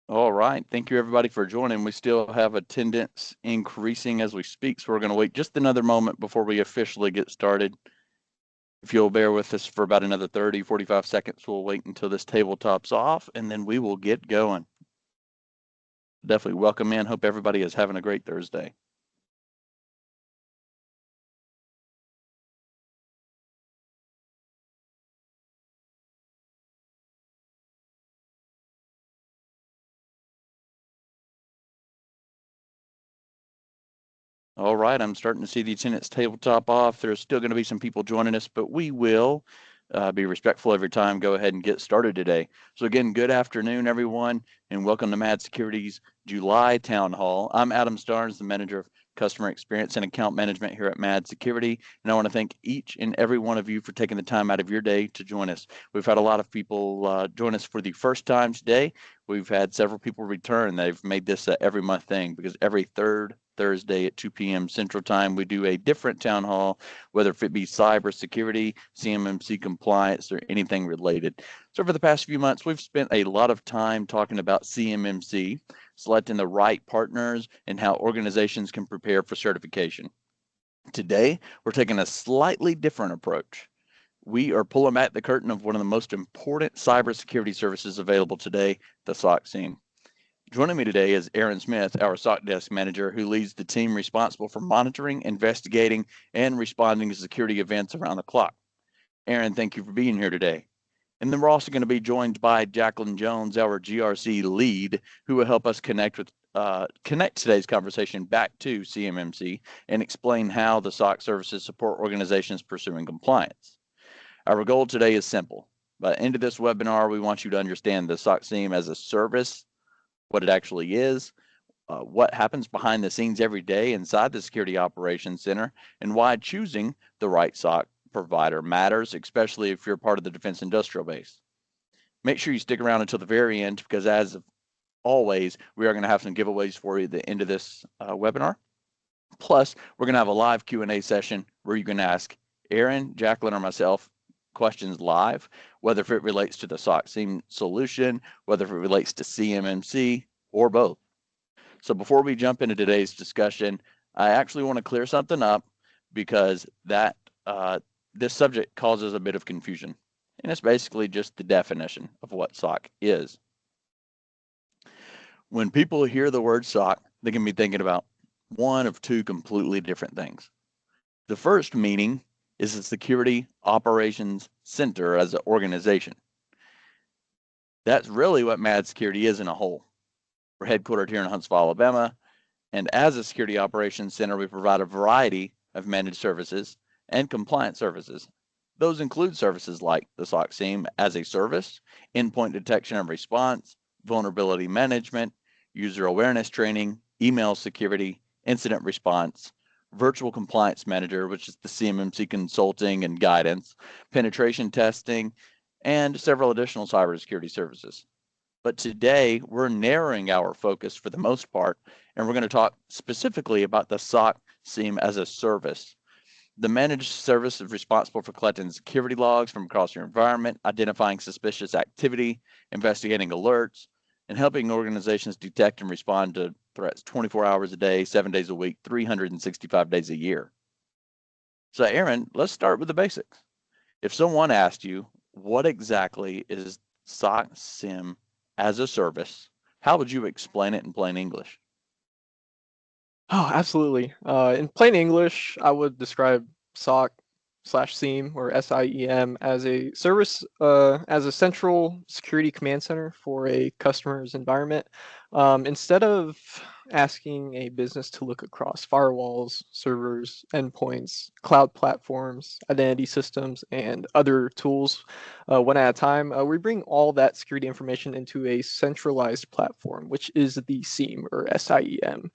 All right. Thank you, everybody, for joining. We still have attendance increasing as we speak, so we're going to wait just another moment before we officially get started. If you'll bear with us for about another 30, 45 seconds, we'll wait until this tabletop's off, and then we will get going. Definitely welcome in. Hope everybody is having a great Thursday. All right, I'm starting to see the attendance tabletop off. There's still going to be some people joining us, but we will be respectful of your time. Go ahead and get started today. So again, good afternoon, everyone, and welcome to MAD Security's July Town Hall. I'm Adam Starnes, the Manager of Customer Experience and Account Management here at MAD Security, and I want to thank each and every one of you for taking the time out of your day to join us. We've had a lot of people join us for the first time today. We've had several people return. They've made this a every month thing because every third Thursday at 2 p.m. Central Time, we do a different town hall, whether it be cybersecurity, CMMC compliance, or anything related. So for the past few months, we've spent a lot of time talking about CMMC, selecting the right partners, and how organizations can prepare for certification. Today, we're taking a slightly different approach. We are pulling back the curtain of one of the most important cybersecurity services available today, the SOC SIEM. Joining me today is Aaron Smith, our SOC Desk Manager, who leads the team responsible for monitoring, investigating, and responding to security events around the clock. Aaron, thank you for being here today. And then we're also going to be joined by Jaclyn Jones, our GRC Lead, who will help us connect today's conversation back to CMMC and explain how the SOC services support organizations pursuing compliance. Our goal today is simple. By the end of this webinar, we want you to understand the SOC SIEM as a service, what it actually is, what happens behind the scenes every day inside the Security Operations Center, and why choosing the right SOC provider matters, especially if you're part of the defense industrial base. Make sure you stick around until the very end because, as always, we are going to have some giveaways for you at the end of this webinar. Plus, we're going to have a live Q&A session where you can ask Aaron, Jaclyn, or myself questions live, whether if it relates to the SOC SIEM solution, whether if it relates to CMMC, or both. So before we jump into today's discussion, I actually want to clear something up because this subject causes a bit of confusion. And it's basically just the definition of what SOC is. When people hear the word SOC, they can be thinking about one of two completely different things. The first meaning is the Security Operations Center as an organization. That's really what MAD Security is in a whole. We're headquartered here in Huntsville, Alabama, and as a Security Operations Center, we provide a variety of managed services and compliance services. Those include services like the SOC SIEM as a service, endpoint detection and response, vulnerability management, user awareness training, email security, incident response, virtual compliance manager, which is the CMMC consulting and guidance, penetration testing, and several additional cybersecurity services. But today we're narrowing our focus for the most part, and we're going to talk specifically about the SOC SIEM as a service. The managed service is responsible for collecting security logs from across your environment, identifying suspicious activity, investigating alerts, and helping organizations detect and respond to threats 24 hours a day, 7 days a week, 365 days a year. So Aaron, let's start with the basics. If someone asked you, what exactly is SOC SIEM as a service, how would you explain it in plain English? Oh, absolutely. In plain English, I would describe SOC/SIEM or SIEM as a service, as a central security command center for a customer's environment. Instead of asking a business to look across firewalls, servers, endpoints, cloud platforms, identity systems, and other tools one at a time, we bring all that security information into a centralized platform, which is the SIEM or SIEM.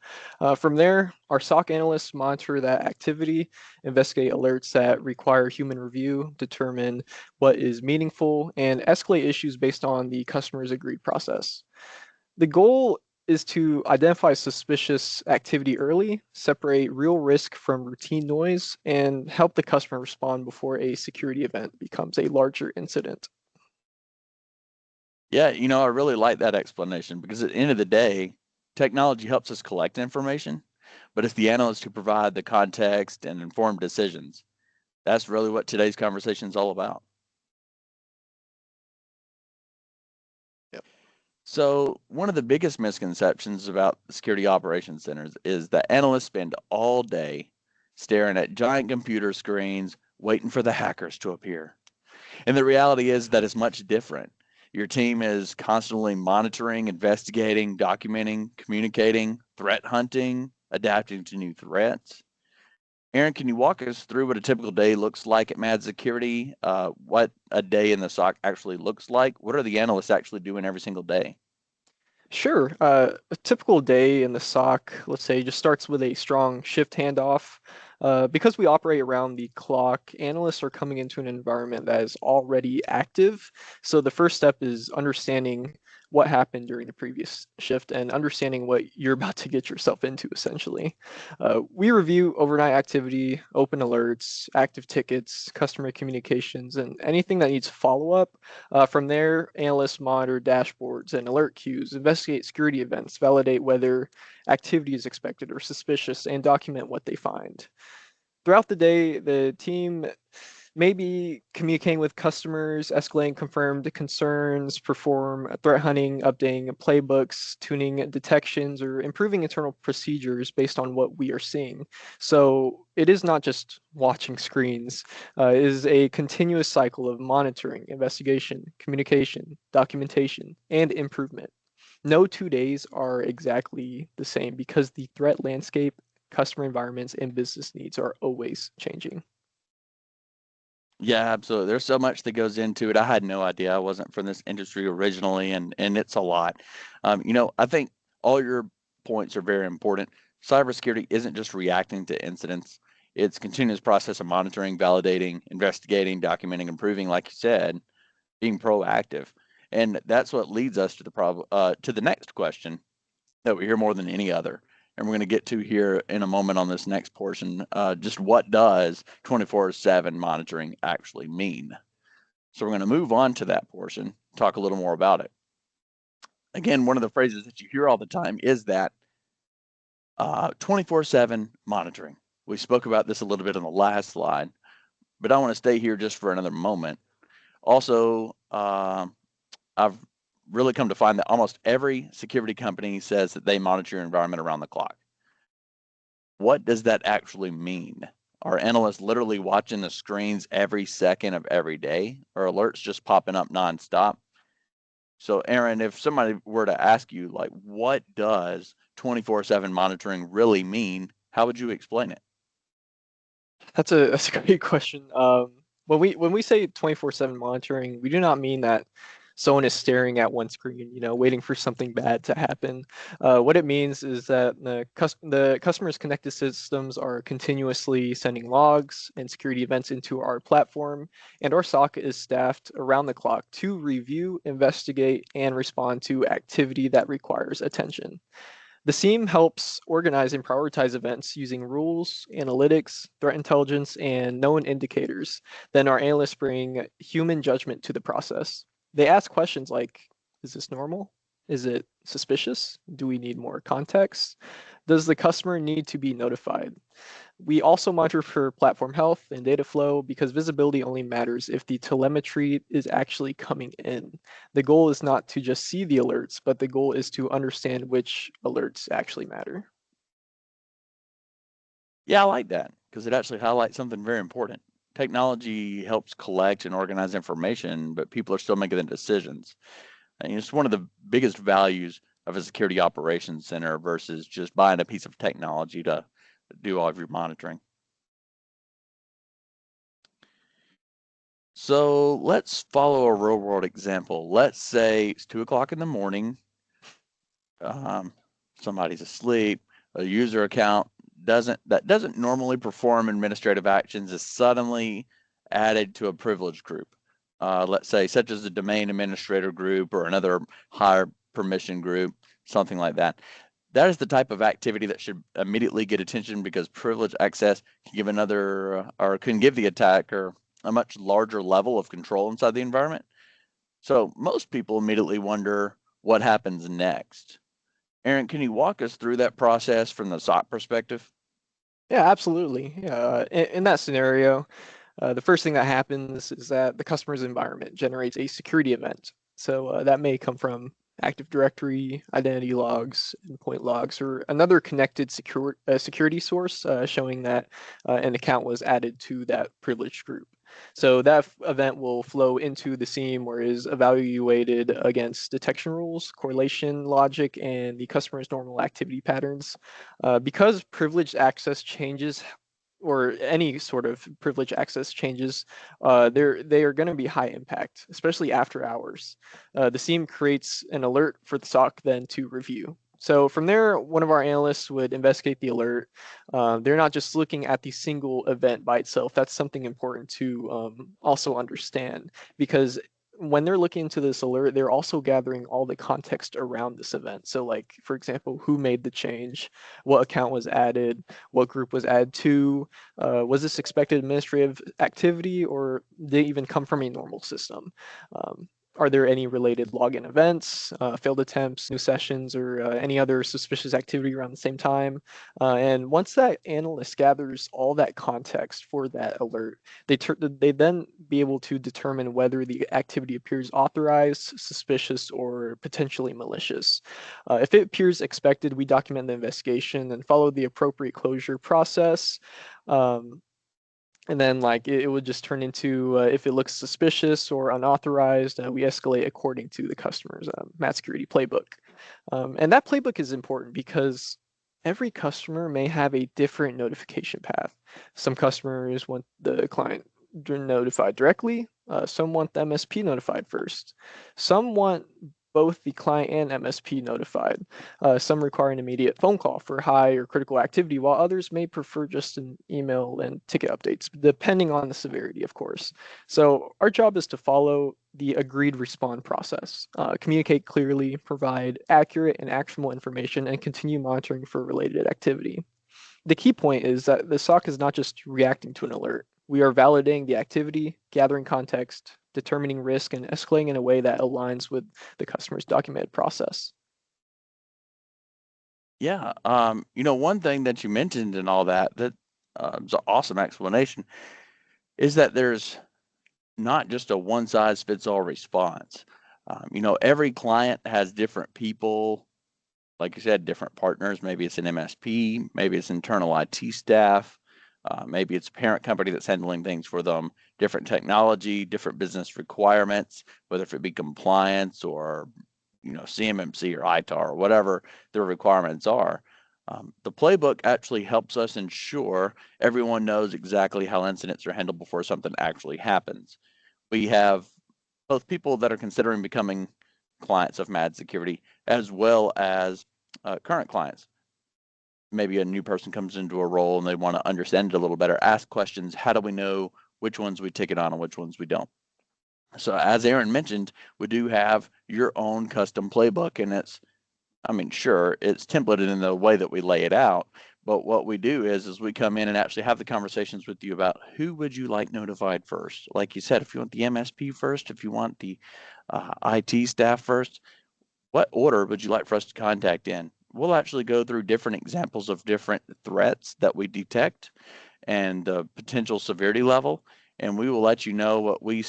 From there, our SOC analysts monitor that activity, investigate alerts that require human review, determine what is meaningful, and escalate issues based on the customer's agreed process. The goal is to identify suspicious activity early, separate real risk from routine noise, and help the customer respond before a security event becomes a larger incident. Yeah, I really like that explanation because at the end of the day, technology helps us collect information, but it's the analysts who provide the context and informed decisions. That's really what today's conversation is all about. Yep. So, one of the biggest misconceptions about security operations centers is that analysts spend all day staring at giant computer screens waiting for the hackers to appear. And the reality is that it's much different. Your team is constantly monitoring, investigating, documenting, communicating, threat hunting, adapting to new threats. Aaron, can you walk us through what a typical day looks like at Mad Security? What a day in the SOC actually looks like? What are the analysts actually doing every single day? Sure. A typical day in the SOC, let's say, just starts with a strong shift handoff. Because we operate around the clock, analysts are coming into an environment that is already active. So the first step is understanding what happened during the previous shift and understanding what you're about to get yourself into, essentially. We review overnight activity, open alerts, active tickets, customer communications, and anything that needs follow-up. From there, analysts monitor dashboards and alert queues, investigate security events, validate whether activity is expected or suspicious, and document what they find. Throughout the day, the team may be communicating with customers, escalating confirmed concerns, perform threat hunting, updating playbooks, tuning detections, or improving internal procedures based on what we are seeing. So it is not just watching screens. It is a continuous cycle of monitoring, investigation, communication, documentation, and improvement. No 2 days are exactly the same because the threat landscape, customer environments, and business needs are always changing. Yeah, absolutely. There's so much that goes into it. I had no idea. I wasn't from this industry originally, and it's a lot. I think all your points are very important. Cybersecurity isn't just reacting to incidents. It's continuous process of monitoring, validating, investigating, documenting, improving, like you said, being proactive. And that's what leads us to the next question that we hear more than any other. And we're going to get to here in a moment on this next portion. Just what does 24/7 monitoring actually mean? So we're going to move on to that portion, talk a little more about it. Again, one of the phrases that you hear all the time is that 24/7 monitoring. We spoke about this a little bit on the last slide, but I want to stay here just for another moment. Also, I've really come to find that almost every security company says that they monitor your environment around the clock. What does that actually mean? Are analysts literally watching the screens every second of every day, or alerts just popping up nonstop? So, Aaron, if somebody were to ask you, like, what does 24/7 monitoring really mean? How would you explain it? That's a great question. When we say 24/7 monitoring, we do not mean that someone is staring at one screen, waiting for something bad to happen. What it means is that the customer's connected systems are continuously sending logs and security events into our platform, and our SOC is staffed around the clock to review, investigate, and respond to activity that requires attention. The SIEM helps organize and prioritize events using rules, analytics, threat intelligence, and known indicators. Then our analysts bring human judgment to the process. They ask questions like, is this normal? Is it suspicious? Do we need more context? Does the customer need to be notified? We also monitor for platform health and data flow because visibility only matters if the telemetry is actually coming in. The goal is not to just see the alerts, but the goal is to understand which alerts actually matter. Yeah, I like that because it actually highlights something very important. Technology helps collect and organize information, but people are still making the decisions. And it's one of the biggest values of a security operations center versus just buying a piece of technology to do all of your monitoring. So let's follow a real world example. Let's say it's 2 o'clock in the morning. Um, Somebody's asleep. A user account doesn't normally perform administrative actions is suddenly added to a privileged group. Let's say such as a domain administrator group or another higher permission group, something like that. That is the type of activity that should immediately get attention because privileged access can give or can give the attacker a much larger level of control inside the environment. So most people immediately wonder what happens next. Aaron, can you walk us through that process from the SOC perspective? Yeah, absolutely. In that scenario, the first thing that happens is that the customer's environment generates a security event. So that may come from Active Directory, identity logs, endpoint logs, or another connected security source showing that an account was added to that privileged group. So that event will flow into the SIEM where it is evaluated against detection rules, correlation logic, and the customer's normal activity patterns. Because privileged access changes or any sort of privilege access changes, they are going to be high impact, especially after hours. The SIEM creates an alert for the SOC then to review. So from there, one of our analysts would investigate the alert. They're not just looking at the single event by itself. That's something important to also understand, because when they're looking into this alert, they're also gathering all the context around this event. So like, for example, who made the change, what account was added, what group was added to, was this expected administrative activity, or did it even come from a normal system? Um, are there any related login events, failed attempts, new sessions, or any other suspicious activity around the same time? And once that analyst gathers all that context for that alert, they then be able to determine whether the activity appears authorized, suspicious, or potentially malicious. If it appears expected, we document the investigation and follow the appropriate closure process. Um, and then like it would just turn into if it looks suspicious or unauthorized, we escalate according to the customer's mat security playbook. And that playbook is important because every customer may have a different notification path. Some customers want the client notified directly. Some want the MSP notified first. Some want both the client and MSP notified. Some require an immediate phone call for high or critical activity, while others may prefer just an email and ticket updates, depending on the severity, of course. So our job is to follow the agreed respond process, communicate clearly, provide accurate and actionable information, and continue monitoring for related activity. The key point is that the SOC is not just reacting to an alert. We are validating the activity, gathering context, determining risk, and escalating in a way that aligns with the customer's documented process. Yeah, one thing that you mentioned and all that, that was an awesome explanation, is that there's not just a one size fits all response. Every client has different people, like you said, different partners. Maybe it's an MSP, maybe it's internal IT staff, maybe it's a parent company that's handling things for them, different technology, different business requirements, whether it be compliance or CMMC or ITAR or whatever their requirements are. The playbook actually helps us ensure everyone knows exactly how incidents are handled before something actually happens. We have both people that are considering becoming clients of MAD Security as well as current clients. Maybe a new person comes into a role and they want to understand it a little better, ask questions. How do we know which ones we take it on and which ones we don't? So as Aaron mentioned, we do have your own custom playbook, and sure, it's templated in the way that we lay it out, but what we do is we come in and actually have the conversations with you about who would you like notified first. Like you said, if you want the MSP first, if you want the IT staff first, what order would you like for us to contact in? We'll actually go through different examples of different threats that we detect and the potential severity level, and we will let you know what we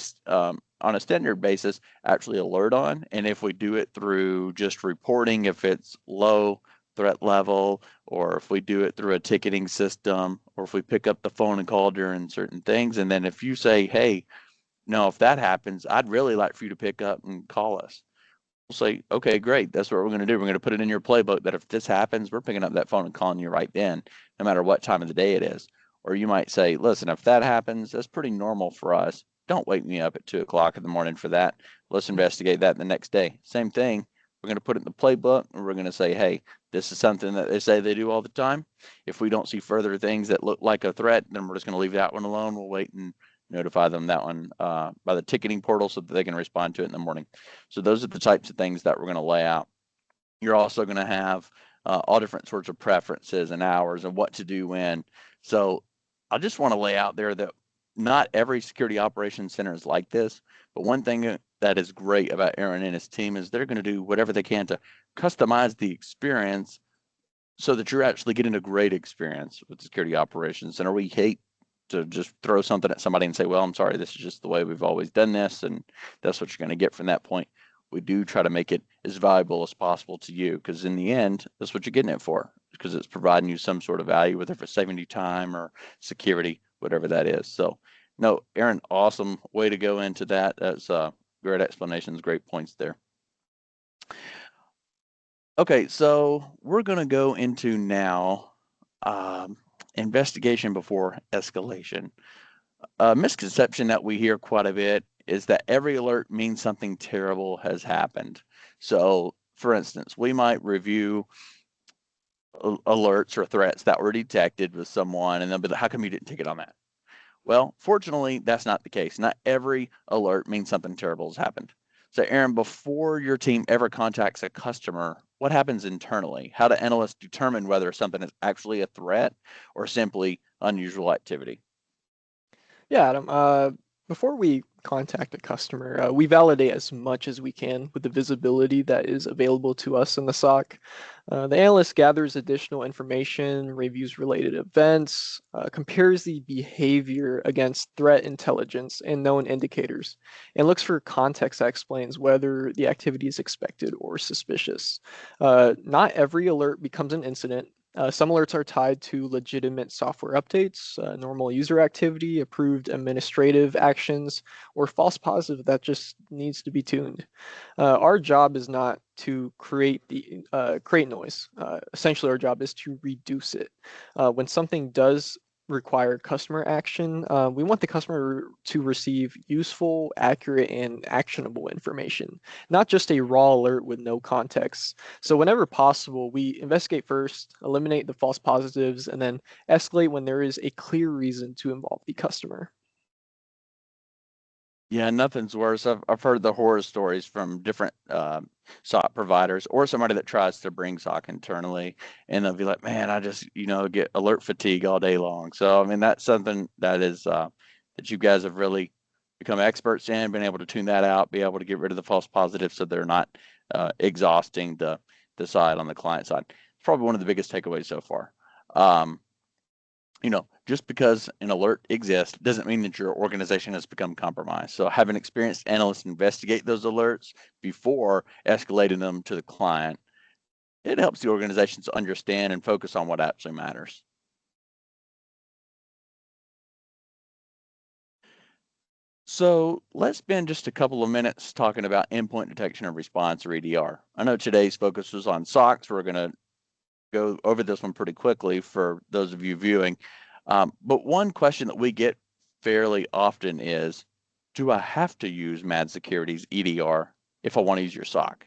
on a standard basis actually alert on, and if we do it through just reporting, if it's low threat level, or if we do it through a ticketing system, or if we pick up the phone and call during certain things. And then if you say, hey, no, if that happens, I'd really like for you to pick up and call us, we'll say, okay, great, that's what we're going to do. We're going to put it in your playbook that if this happens, we're picking up that phone and calling you right then, no matter what time of the day it is. Or you might say, listen, if that happens, that's pretty normal for us. Don't wake me up at 2 o'clock in the morning for that. Let's investigate that the next day. Same thing. We're going to put it in the playbook, and we're going to say, hey, this is something that they say they do all the time. If we don't see further things that look like a threat, then we're just going to leave that one alone. We'll wait and notify them that one by the ticketing portal so that they can respond to it in the morning. So those are the types of things that we're going to lay out. You're also going to have all different sorts of preferences and hours and what to do when. So I just want to lay out there that not every security operations center is like this, but one thing that is great about Aaron and his team is they're going to do whatever they can to customize the experience so that you're actually getting a great experience with the security operations center. We hate to just throw something at somebody and say, well, I'm sorry, this is just the way we've always done this, and that's what you're going to get from that point. We do try to make it as valuable as possible to you, because in the end, that's what you're getting it for, because it's providing you some sort of value, whether it's saving you time or security, whatever that is. So, no, Aaron, awesome way to go into that. That's great explanations, great points there. Okay, so we're going to go into now investigation before escalation. A misconception that we hear quite a bit is that every alert means something terrible has happened. So, for instance, we might review alerts or threats that were detected with someone, and they'll be like, how come you didn't take it on that? Well, fortunately, that's not the case. Not every alert means something terrible has happened. So, Aaron, before your team ever contacts a customer, what happens internally? How do analysts determine whether something is actually a threat or simply unusual activity? Yeah, Adam. Before we contact a customer, we validate as much as we can with the visibility that is available to us in the SOC. The analyst gathers additional information, reviews related events, compares the behavior against threat intelligence and known indicators, and looks for context that explains whether the activity is expected or suspicious. Not every alert becomes an incident. Some alerts are tied to legitimate software updates, normal user activity, approved administrative actions, or false positive that just needs to be tuned. Our job is not to create noise. Essentially, our job is to reduce it. When something does require customer action, we want the customer to receive useful, accurate, and actionable information, not just a raw alert with no context. So whenever possible, we investigate first, eliminate the false positives, and then escalate when there is a clear reason to involve the customer. Yeah, nothing's worse. I've heard the horror stories from different SOC providers or somebody that tries to bring SOC internally, and they'll be like, "Man, I just get alert fatigue all day long." So I mean, that's something that is that you guys have really become experts in, been able to tune that out, be able to get rid of the false positives so they're not exhausting the side on the client side. It's probably one of the biggest takeaways so far. Just because an alert exists doesn't mean that your organization has become compromised. So having experienced analysts investigate those alerts before escalating them to the client, it helps the organizations understand and focus on what actually matters. So let's spend just a couple of minutes talking about endpoint detection and response, or EDR. I know today's focus was on SOCs. We're going to go over this one pretty quickly for those of you viewing. But one question that we get fairly often is, do I have to use Mad Security's EDR if I want to use your SOC?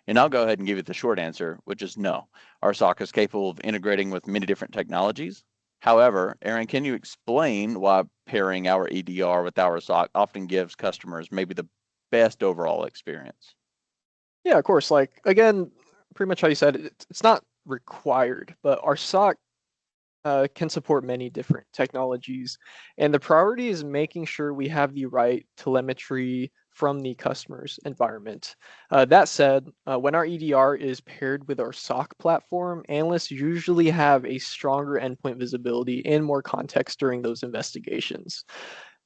And I'll go ahead and give you the short answer, which is no. Our SOC is capable of integrating with many different technologies. However, Aaron, can you explain why pairing our EDR with our SOC often gives customers maybe the best overall experience? Yeah, of course. Like, again, pretty much how you said it, it's not required, but our SOC can support many different technologies. And the priority is making sure we have the right telemetry from the customer's environment. That said, when our EDR is paired with our SOC platform, analysts usually have a stronger endpoint visibility and more context during those investigations.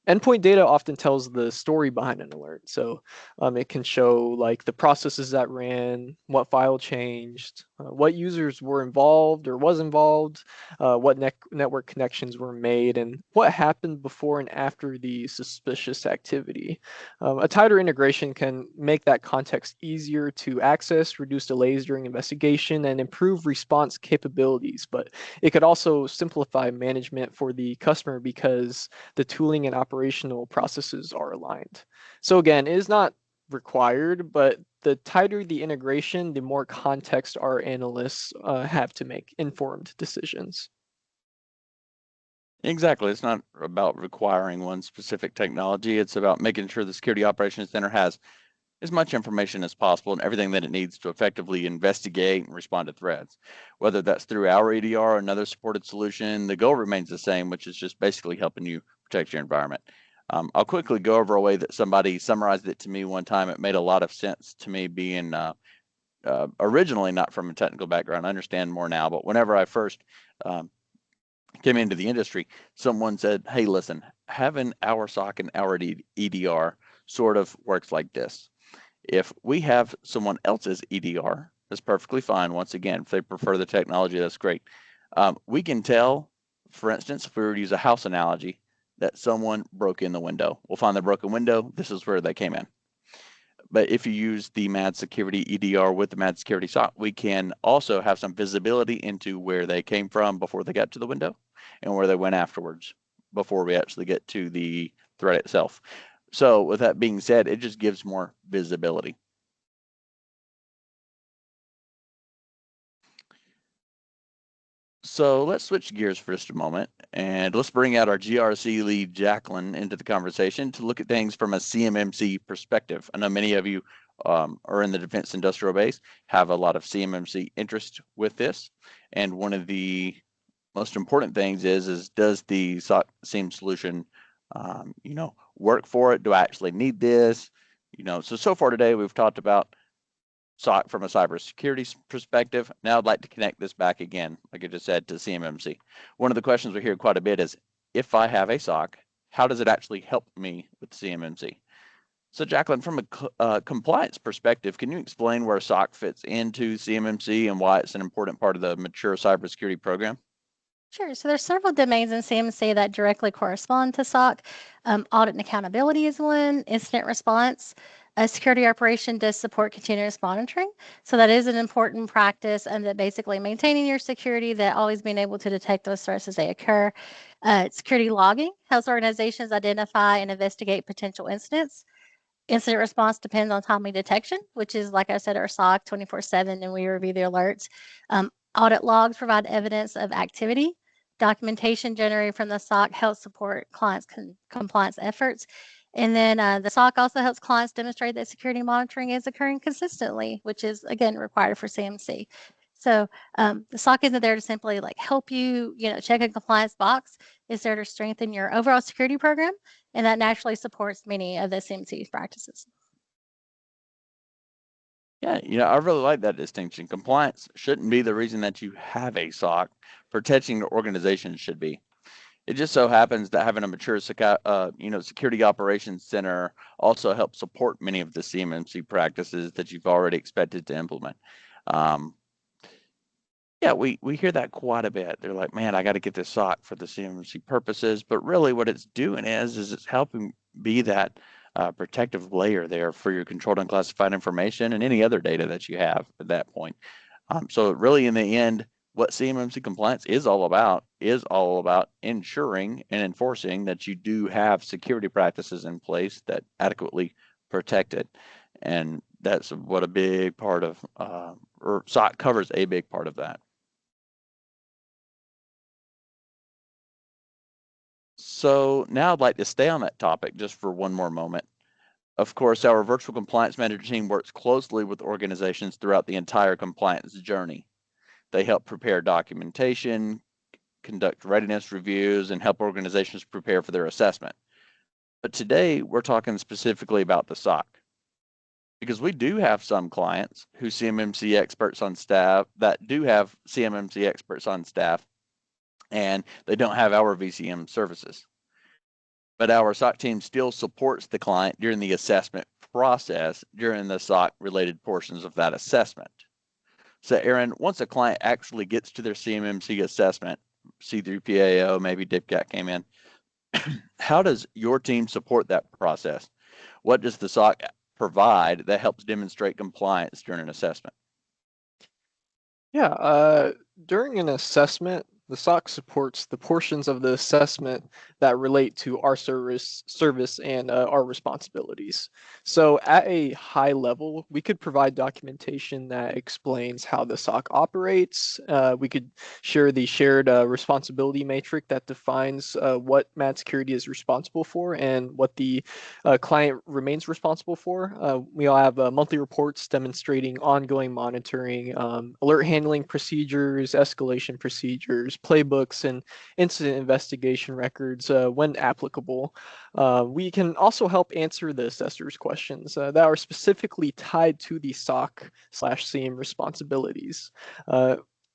Endpoint data often tells the story behind an alert. So it can show like the processes that ran, what file changed, what users were involved or was involved, what network connections were made, and what happened before and after the suspicious activity. A tighter integration can make that context easier to access, reduce delays during investigation, and improve response capabilities. But it could also simplify management for the customer because the tooling and operational processes are aligned. So again, it is not required, but the tighter the integration, the more context our analysts have to make informed decisions. Exactly. It's not about requiring one specific technology. It's about making sure the Security Operations Center has as much information as possible and everything that it needs to effectively investigate and respond to threats. Whether that's through our EDR or another supported solution, the goal remains the same, which is just basically helping you protect your environment. I'll quickly go over a way that somebody summarized it to me one time. It made a lot of sense to me, being originally not from a technical background. I understand more now, but whenever I first came into the industry, someone said, hey, listen, having our SOC and our EDR sort of works like this. If we have someone else's EDR, that's perfectly fine. Once again, if they prefer the technology, that's great. We can tell, for instance, if we were to use a house analogy, that someone broke in the window. We'll find the broken window. This is where they came in. But if you use the MAD Security EDR with the MAD Security SOC, we can also have some visibility into where they came from before they got to the window and where they went afterwards before we actually get to the threat itself. So with that being said, it just gives more visibility. So let's switch gears for just a moment, and let's bring out our GRC lead, Jaclyn, into the conversation to look at things from a CMMC perspective. I know many of you are in the defense industrial base, have a lot of CMMC interest with this, and one of the most important things is does the SOC SIEM solution, work for it? Do I actually need this? So far today we've talked about SOC from a cybersecurity perspective. Now I'd like to connect this back again, like I just said, to CMMC. One of the questions we hear quite a bit is, if I have a SOC, how does it actually help me with CMMC? So Jaclyn, from a compliance perspective, can you explain where SOC fits into CMMC and why it's an important part of the mature cybersecurity program? Sure. So there's several domains in CMMC that directly correspond to SOC. Audit and accountability is one. Incident response. Security operation does support continuous monitoring. So that is an important practice, and that basically maintaining your security, that always being able to detect those threats as they occur. Security logging helps organizations identify and investigate potential incidents. Incident response depends on timely detection, which is, like I said, our SOC 24/7, and we review the alerts. Audit logs provide evidence of activity. Documentation generated from the SOC helps support clients' compliance efforts. And then the SOC also helps clients demonstrate that security monitoring is occurring consistently, which is, again, required for CMC. So the SOC isn't there to simply help you, check a compliance box. It's there to strengthen your overall security program, and that naturally supports many of the CMC practices. Yeah, I really like that distinction. Compliance shouldn't be the reason that you have a SOC. Protecting the organization should be. It just so happens that having a mature security operations center also helps support many of the CMMC practices that you've already expected to implement. Yeah, we hear that quite a bit. They're like, man, I got to get this SOC for the CMMC purposes. But really what it's doing is it's helping be that protective layer there for your controlled unclassified information and any other data that you have at that point. So really, in the end, what CMMC compliance is all about ensuring and enforcing that you do have security practices in place that adequately protect it. And that's what a big part of, or SOC covers a big part of that. So now I'd like to stay on that topic just for one more moment. Of course, our virtual compliance manager team works closely with organizations throughout the entire compliance journey. They help prepare documentation, conduct readiness reviews, and help organizations prepare for their assessment. But today, we're talking specifically about the SOC, because we do have some clients who CMMC experts on staff that do have CMMC experts on staff, and they don't have our VCM services. But our SOC team still supports the client during the assessment process during the SOC related portions of that assessment. So Aaron, once a client actually gets to their CMMC assessment, C3PAO, maybe DIPCAT came in, how does your team support that process? What does the SOC provide that helps demonstrate compliance during an assessment? Yeah, during an assessment, the SOC supports the portions of the assessment that relate to our service and our responsibilities. So at a high level, we could provide documentation that explains how the SOC operates. We could share the shared responsibility matrix that defines what MAD Security is responsible for and what the client remains responsible for. We all have monthly reports demonstrating ongoing monitoring, alert handling procedures, escalation procedures, playbooks, and incident investigation records when applicable. We can also help answer the assessor's questions that are specifically tied to the SOC/SIEM responsibilities.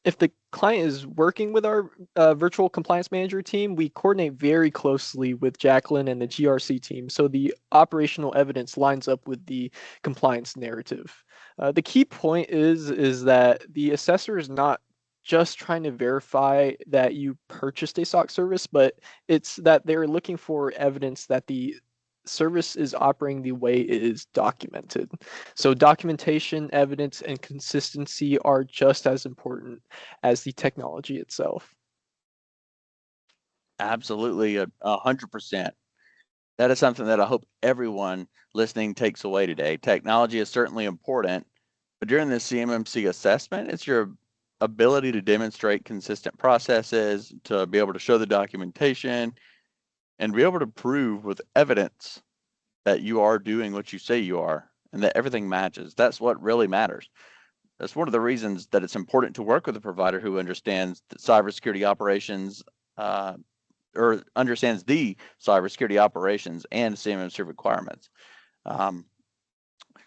If the client is working with our virtual compliance manager team, we coordinate very closely with Jaclyn and the GRC team, so the operational evidence lines up with the compliance narrative. The key point is that the assessor is not just trying to verify that you purchased a SOC service, but it's that they're looking for evidence that the service is operating the way it is documented. So documentation, evidence, and consistency are just as important as the technology itself. Absolutely, 100%. That is something that I hope everyone listening takes away today. Technology is certainly important, but during the CMMC assessment, it's your ability to demonstrate consistent processes, to be able to show the documentation, and be able to prove with evidence that you are doing what you say you are and that everything matches. That's what really matters. That's one of the reasons that it's important to work with a provider who understands that cybersecurity operations or understands the cybersecurity operations and CMMC requirements.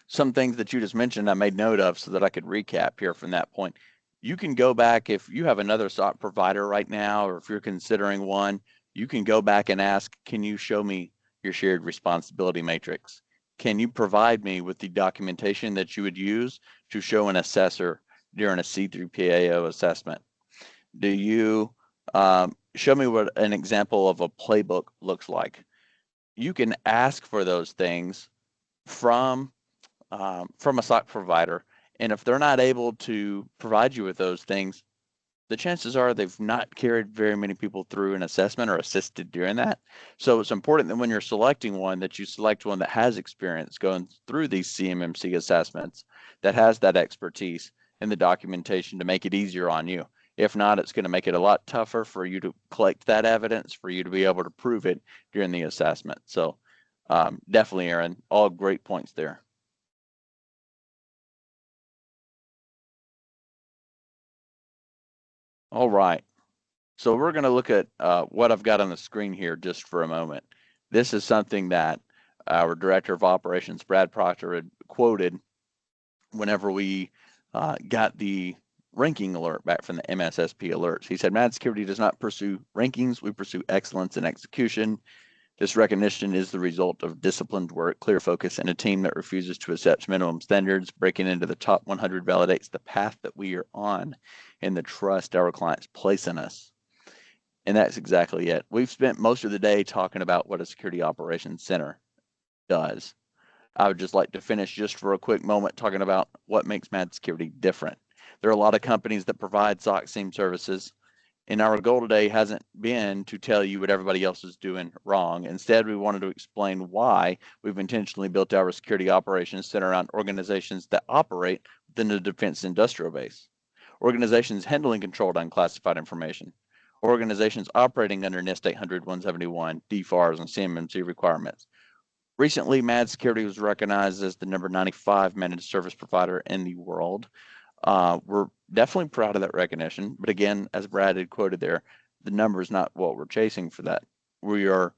Some things that you just mentioned I made note of so that I could recap here from that point. You can go back if you have another SOC provider right now, or if you're considering one, you can go back and ask, can you show me your shared responsibility matrix? Can you provide me with the documentation that you would use to show an assessor during a C3PAO assessment? Do you show me what an example of a playbook looks like? You can ask for those things from a SOC provider, and if they're not able to provide you with those things, the chances are they've not carried very many people through an assessment or assisted during that. So it's important that when you're selecting one, that you select one that has experience going through these CMMC assessments, that has that expertise in the documentation to make it easier on you. If not, it's going to make it a lot tougher for you to collect that evidence, for you to be able to prove it during the assessment. So definitely, Aaron, all great points there. All right, so we're going to look at what I've got on the screen here just for a moment. This is something that our Director of Operations, Brad Proctor, had quoted whenever we got the ranking alert back from the MSSP alerts. He said, "MAD Security does not pursue rankings, we pursue excellence in execution. This recognition is the result of disciplined work, clear focus, and a team that refuses to accept minimum standards. Breaking into the top 100 validates the path that we are on and the trust our clients place in us." And that's exactly it. We've spent most of the day talking about what a security operations center does. I would just like to finish just for a quick moment talking about what makes MAD Security different. There are a lot of companies that provide SOC SIEM services, and our goal today hasn't been to tell you what everybody else is doing wrong. Instead, we wanted to explain why we've intentionally built our security operations center around organizations that operate within the defense industrial base, organizations handling controlled unclassified information, organizations operating under NIST 800, 171, DFARS, and CMMC requirements. Recently, MAD Security was recognized as the number 95 managed service provider in the world. We're definitely proud of that recognition, but again, as Brad had quoted there, the number is not what we're chasing for that. We are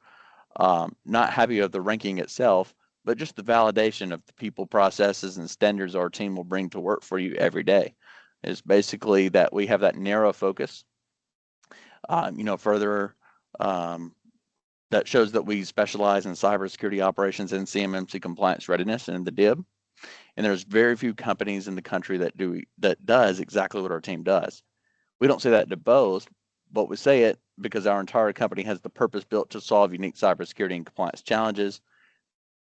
not happy with the ranking itself, but just the validation of the people, processes, and standards our team will bring to work for you every day. Is basically that we have that narrow focus. Further, that shows that we specialize in cybersecurity operations and CMMC compliance readiness and the DIB. And there's very few companies in the country that does exactly what our team does. We don't say that to boast, but we say it because our entire company has the purpose built to solve unique cybersecurity and compliance challenges,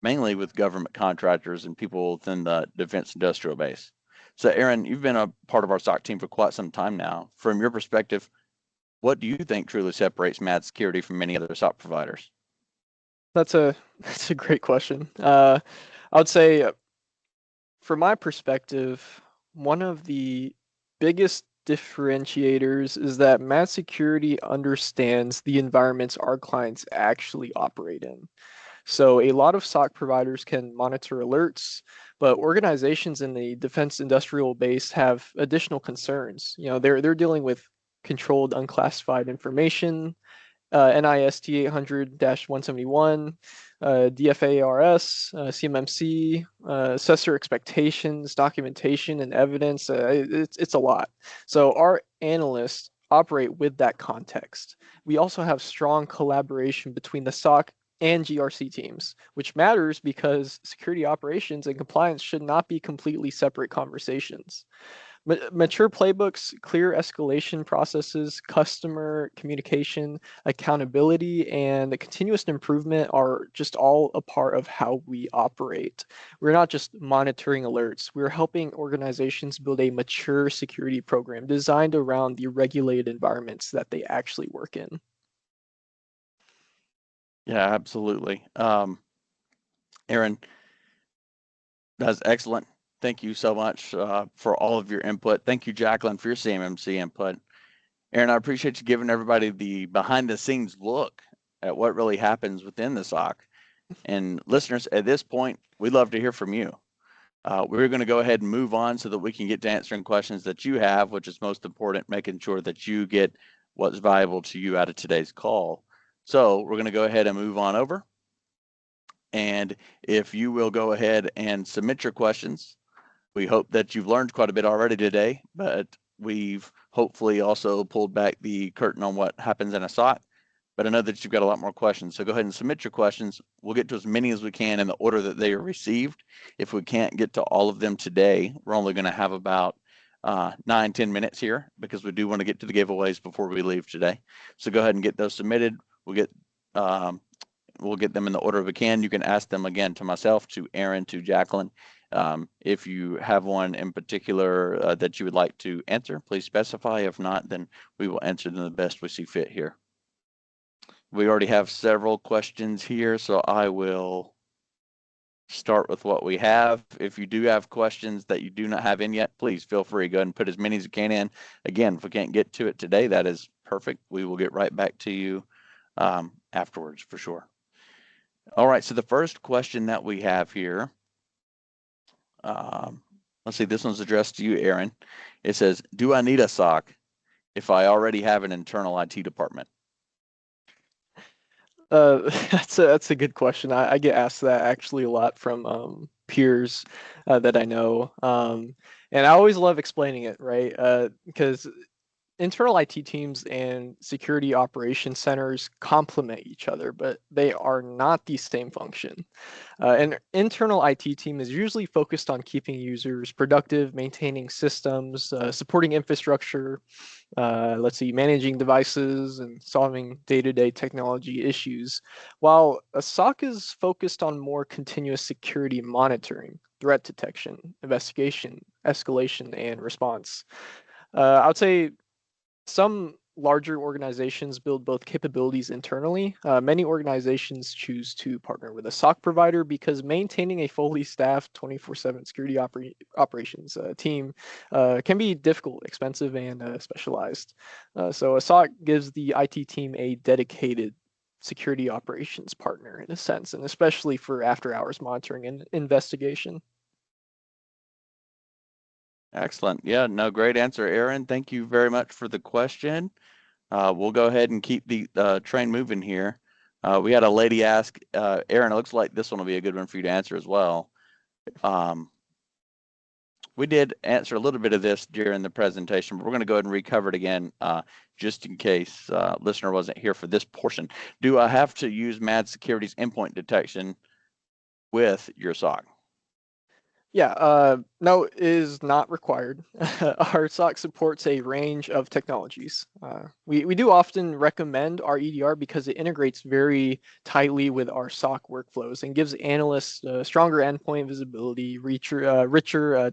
mainly with government contractors and people within the defense industrial base. So Aaron, you've been a part of our SOC team for quite some time now. From your perspective, what do you think truly separates MAD Security from many other SOC providers? That's a great question. I would say, from my perspective, one of the biggest differentiators is that MAD Security understands the environments our clients actually operate in. So a lot of SOC providers can monitor alerts, but organizations in the defense industrial base have additional concerns. They're dealing with controlled unclassified information, NIST 800-171, DFARS, CMMC, assessor expectations, documentation, and evidence. It's a lot. So our analysts operate with that context. We also have strong collaboration between the SOC and GRC teams, which matters because security operations and compliance should not be completely separate conversations. Mature playbooks, clear escalation processes, customer communication, accountability, and continuous improvement are just all a part of how we operate. We're not just monitoring alerts. We're helping organizations build a mature security program designed around the regulated environments that they actually work in. Yeah, absolutely. Aaron, that's excellent. Thank you so much for all of your input. Thank you, Jaclyn, for your CMMC input. Aaron, I appreciate you giving everybody the behind the scenes look at what really happens within the SOC. And listeners, at this point, we'd love to hear from you. We're going to go ahead and move on so that we can get to answering questions that you have, which is most important, making sure that you get what's valuable to you out of today's call. So we're going to go ahead and move on over. And if you will go ahead and submit your questions, we hope that you've learned quite a bit already today, but we've hopefully also pulled back the curtain on what happens in a SOC. But I know that you've got a lot more questions. So go ahead and submit your questions. We'll get to as many as we can in the order that they are received. If we can't get to all of them today, we're only going to have about 9-10 minutes here because we do want to get to the giveaways before we leave today. So go ahead and get those submitted. We'll get them in the order we can. You can ask them again to myself, to Aaron, to Jaclyn. If you have one in particular that you would like to answer, please specify. If not, then we will answer them the best we see fit here. We already have several questions here, so I will start with what we have. If you do have questions that you do not have in yet, please feel free. Go ahead and put as many as you can in. Again, if we can't get to it today, that is perfect. We will get right back to you afterwards for sure. All right, so the first question that we have here, let's see, this one's addressed to you, Aaron. It says, do I need a SOC if I already have an internal IT department? That's a good question. I get asked that actually a lot from peers that I know, and I always love explaining it, right? Because internal IT teams and security operations centers complement each other, but they are not the same function. An internal IT team is usually focused on keeping users productive, maintaining systems, supporting infrastructure, managing devices, and solving day-to-day technology issues, while a SOC is focused on more continuous security monitoring, threat detection, investigation, escalation, and response. I would say some larger organizations build both capabilities internally. Many organizations choose to partner with a SOC provider because maintaining a fully staffed 24/7 security operations team can be difficult, expensive, and specialized. So a SOC gives the IT team a dedicated security operations partner in a sense, and especially for after-hours monitoring and investigation. Excellent. Yeah, no, great answer, Aaron. Thank you very much for the question. We'll go ahead and keep the train moving here. We had a lady ask, Aaron, it looks like this one will be a good one for you to answer as well. We did answer a little bit of this during the presentation, but we're going to go ahead and recover it again just in case listener wasn't here for this portion. Do I have to use MAD Security's endpoint detection with your SOC? Yeah, no, it is not required. Our SOC supports a range of technologies. We do often recommend our EDR because it integrates very tightly with our SOC workflows and gives analysts stronger endpoint visibility, richer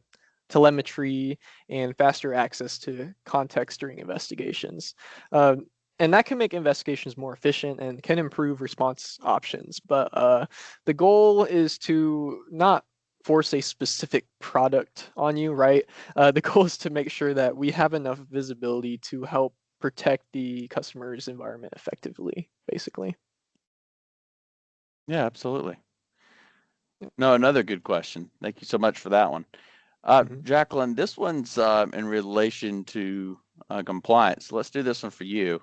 telemetry, and faster access to context during investigations. And that can make investigations more efficient and can improve response options. But the goal is to not force a specific product on you, right? The goal is to make sure that we have enough visibility to help protect the customer's environment effectively, basically. Yeah, absolutely. No, another good question. Thank you so much for that one. Jaclyn, this one's in relation to compliance. Let's do this one for you.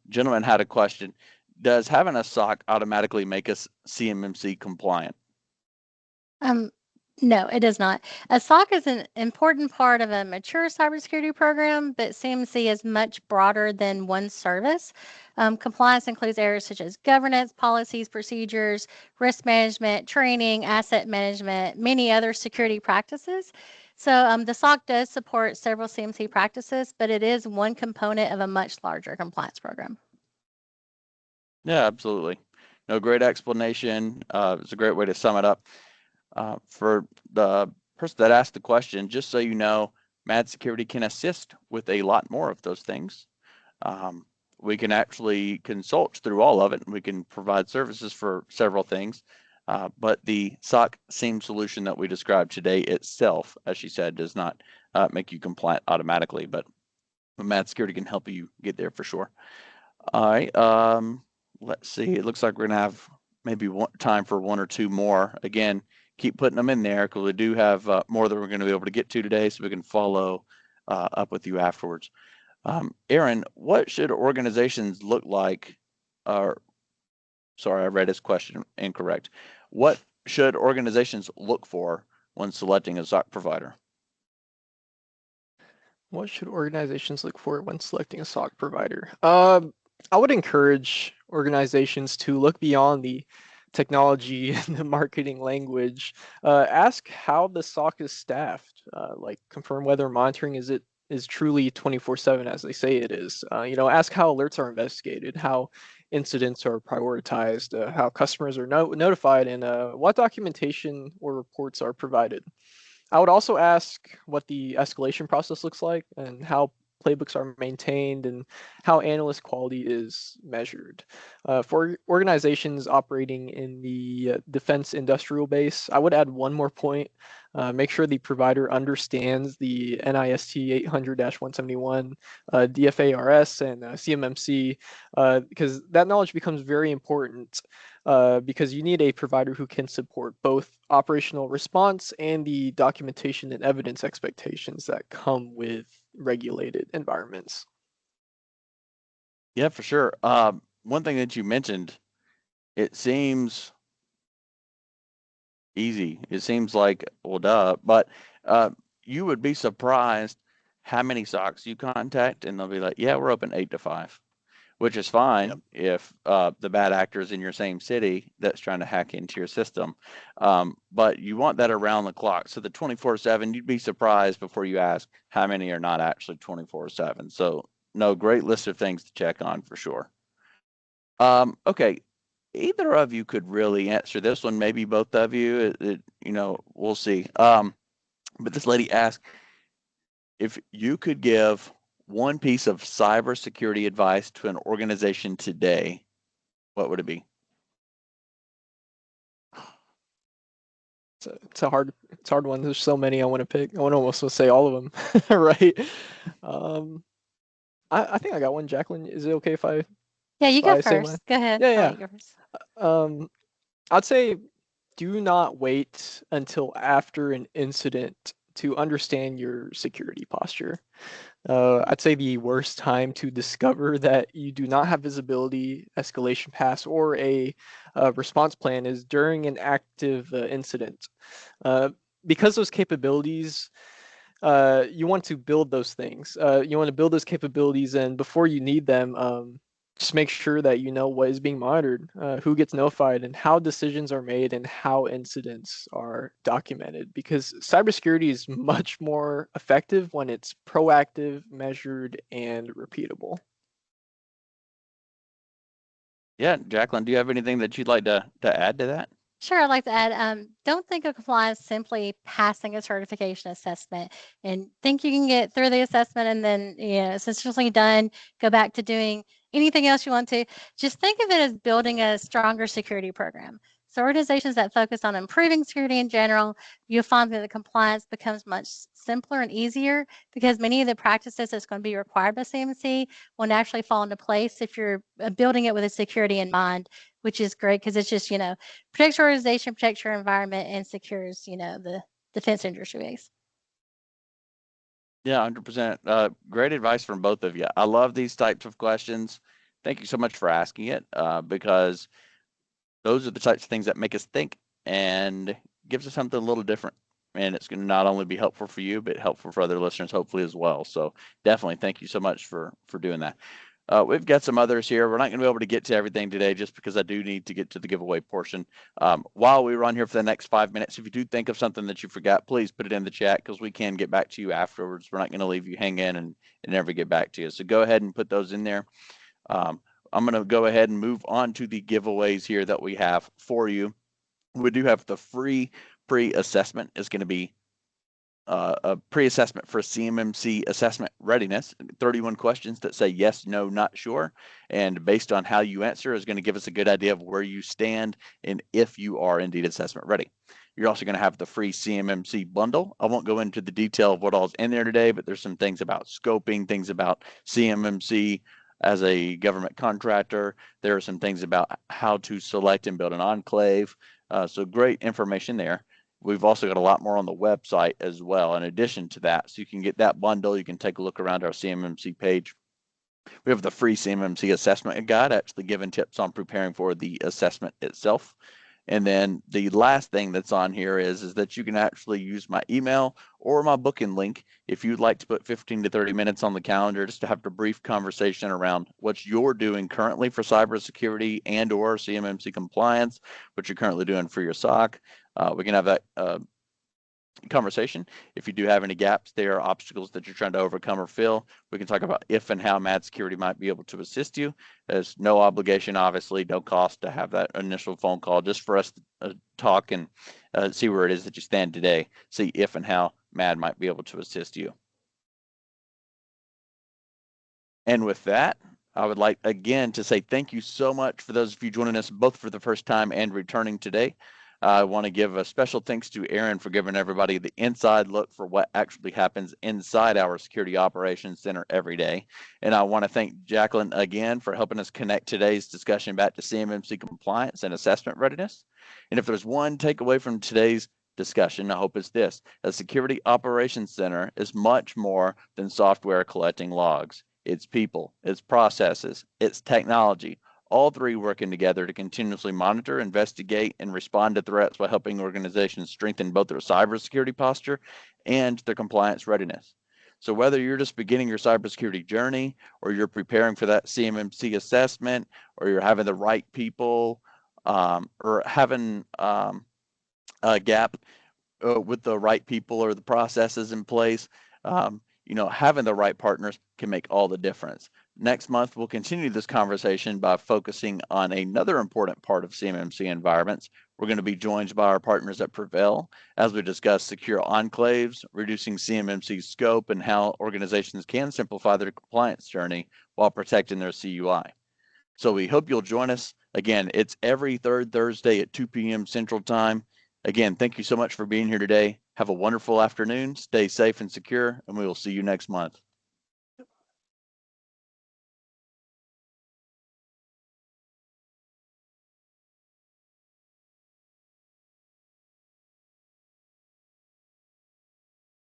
Gentleman had a question. Does having a SOC automatically make us CMMC compliant? No, it does not. A SOC is an important part of a mature cybersecurity program, but CMC is much broader than one service. Compliance includes areas such as governance, policies, procedures, risk management, training, asset management, many other security practices. So the SOC does support several CMC practices, but it is one component of a much larger compliance program. Yeah, absolutely. No, great explanation. It's a great way to sum it up. For the person that asked the question, just so you know, MAD Security can assist with a lot more of those things. We can actually consult through all of it, and we can provide services for several things. But the SOC SIEM solution that we described today itself, as she said, does not make you compliant automatically, but MAD Security can help you get there for sure. All right, let's see. It looks like we're gonna have maybe time for one or two more. Again, keep putting them in there because we do have more that we're going to be able to get to today, so we can follow up with you afterwards. Aaron, what should organizations look like? Sorry, I read his question incorrect. What should organizations look for when selecting a SOC provider? What should organizations look for when selecting a SOC provider? I would encourage organizations to look beyond the technology and the marketing language. Ask how the SOC is staffed. Like confirm whether monitoring is truly 24/7 as they say it is. Ask how alerts are investigated, how incidents are prioritized, how customers are notified, and what documentation or reports are provided. I would also ask what the escalation process looks like and how playbooks are maintained and how analyst quality is measured. For organizations operating in the defense industrial base, I would add one more point. Make sure the provider understands the NIST 800-171, DFARS, and CMMC, because that knowledge becomes very important because you need a provider who can support both operational response and the documentation and evidence expectations that come with regulated environments. Yeah, for sure. One thing that you mentioned, it seems easy. It seems like, well, duh, but you would be surprised how many SOCs you contact, and they'll be like, yeah, we're open 8 to 5, which is fine. Yep. If the bad actor is in your same city that's trying to hack into your system. But you want that around the clock. So the 24/7, you'd be surprised before you ask how many are not actually 24/7. So no, great list of things to check on for sure. Okay, either of you could really answer this one, maybe both of you, we'll see. But this lady asked, if you could give one piece of cybersecurity advice to an organization today, what would it be? It's a hard one. There's so many I want to pick. I want to almost say all of them, right? I think I got one. Jaclyn, is it okay if I? Yeah, you go first. Go ahead. Yeah. Go first. I'd say do not wait until after an incident to understand your security posture. I'd say the worst time to discover that you do not have visibility, escalation paths, or a response plan is during an active incident. Because those capabilities, you want to build those things. You want to build those capabilities, and before you need them, just make sure that you know what is being monitored, who gets notified, and how decisions are made and how incidents are documented. Because cybersecurity is much more effective when it's proactive, measured, and repeatable. Yeah, Jaclyn, do you have anything that you'd like to add to that? Sure, I'd like to add, don't think of compliance simply passing a certification assessment and think you can get through the assessment and then, it's essentially done, go back to doing anything else you want to. Just think of it as building a stronger security program. So organizations that focus on improving security in general, you'll find that the compliance becomes much simpler and easier because many of the practices that's going to be required by CMMC will naturally fall into place if you're building it with a security in mind, which is great because it's just, protects your organization, protects your environment, and secures, the defense industry base. Yeah, 100%. Great advice from both of you. I love these types of questions. Thank you so much for asking it, because those are the types of things that make us think and gives us something a little different. And it's going to not only be helpful for you, but helpful for other listeners, hopefully as well. So definitely thank you so much for doing that. We've got some others here. We're not going to be able to get to everything today just because I do need to get to the giveaway portion. While we run here for the next 5 minutes, if you do think of something that you forgot, please put it in the chat because we can get back to you afterwards. We're not going to leave you hang in and never get back to you. So go ahead and put those in there. I'm going to go ahead and move on to the giveaways here that we have for you. We do have the free pre-assessment. Is going to be a pre-assessment for CMMC assessment readiness, 31 questions that say yes, no, not sure. And based on how you answer is going to give us a good idea of where you stand and if you are indeed assessment ready. You're also going to have the free CMMC bundle. I won't go into the detail of what all's in there today, but there's some things about scoping, things about CMMC as a government contractor. There are some things about how to select and build an enclave. So great information there. We've also got a lot more on the website as well in addition to that. So you can get that bundle. You can take a look around our CMMC page. We have the free CMMC assessment guide, actually giving tips on preparing for the assessment itself. And then the last thing that's on here is that you can actually use my email or my booking link if you'd like to put 15 to 30 minutes on the calendar just to have a brief conversation around what you're doing currently for cybersecurity and or CMMC compliance, what you're currently doing for your SOC. We can have that conversation. If you do have any gaps there, obstacles that you're trying to overcome or fill, we can talk about if and how Mad Security might be able to assist you. There's no obligation, obviously, no cost to have that initial phone call, just for us to talk and see where it is that you stand today, see if and how Mad might be able to assist you. And with that, I would like again to say thank you so much for those of you joining us both for the first time and returning today. I want to give a special thanks to Aaron for giving everybody the inside look for what actually happens inside our Security Operations Center every day. And I want to thank Jaclyn again for helping us connect today's discussion back to CMMC compliance and assessment readiness. And if there's one takeaway from today's discussion, I hope it's this: a Security Operations Center is much more than software collecting logs. It's people, it's processes, it's technology, all three working together to continuously monitor, investigate, and respond to threats while helping organizations strengthen both their cybersecurity posture and their compliance readiness. So whether you're just beginning your cybersecurity journey, or you're preparing for that CMMC assessment, or you're having the right people, or having a gap with the right people or the processes in place, having the right partners can make all the difference. Next month, we'll continue this conversation by focusing on another important part of CMMC environments. We're going to be joined by our partners at Prevail as we discuss secure enclaves, reducing CMMC scope, and how organizations can simplify their compliance journey while protecting their CUI. So we hope you'll join us. Again, it's every third Thursday at 2 p.m. Central Time. Again, thank you so much for being here today. Have a wonderful afternoon. Stay safe and secure, and we will see you next month.